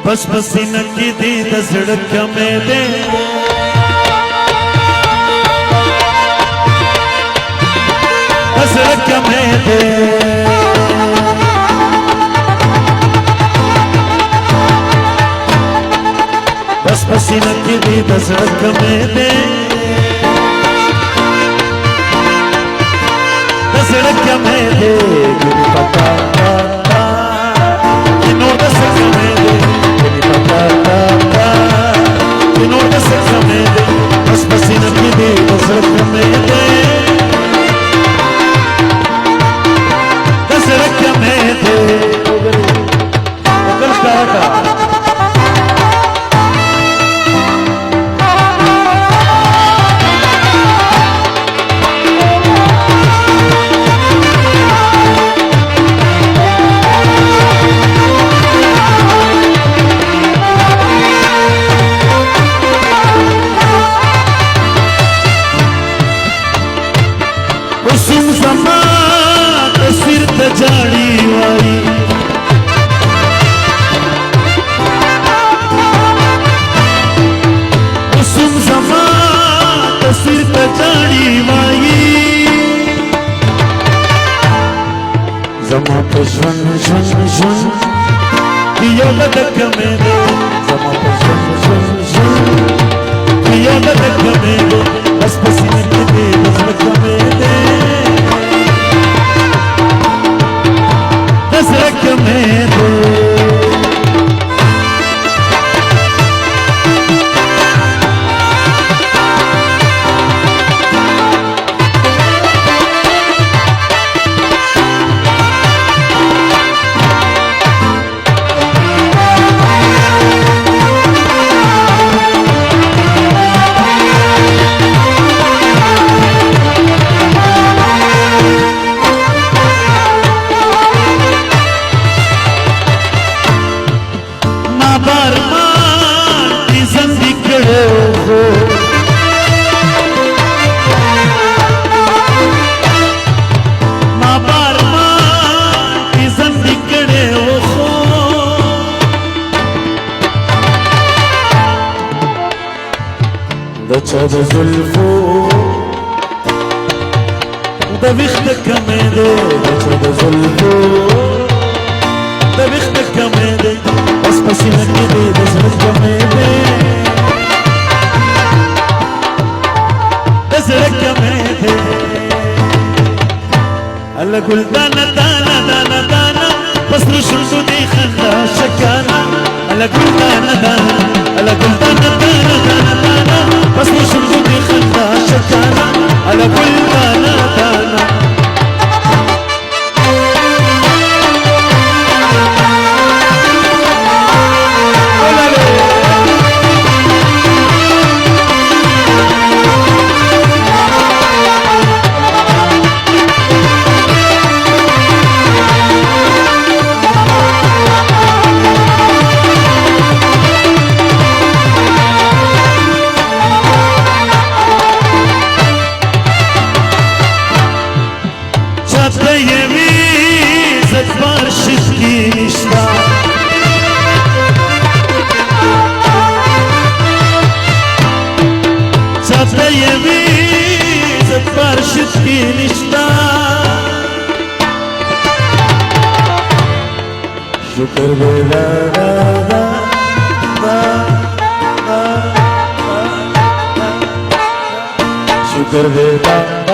बस पसीना की दी दसड़क में दे दसड़क में दे बस पसीना की दी दसड़क में दे दसड़क में दे पता बस पसीना की दी दसड़क में दे दसड़क में दे जाड़ी वाली कुसुम समा तस्वीर पे जाड़ी वाली जमा तो झुन झुन झुन पियो बदक में दे जमा तो झुन झुन झुन पियो बदक में दे बस पसीने की दे दसड़क में दे दसड़क में दे दचद जुल्फो दबिख्तक में दे दचद जुल्फो दबिख्तक में दे बस पसीना की दे दसड़क में दे दसड़क में दे अल्लाह गुल दाना दाना दाना दाना बस रुशु दी खंदा शकाना अल्लाह गुल दाना दाना अल्लाह गुल दाना दाना दाना दाना बस रुशु दी खंदा शकाना अल्लाह गुल दाना दाना शुक्र बेला शुक्र बेला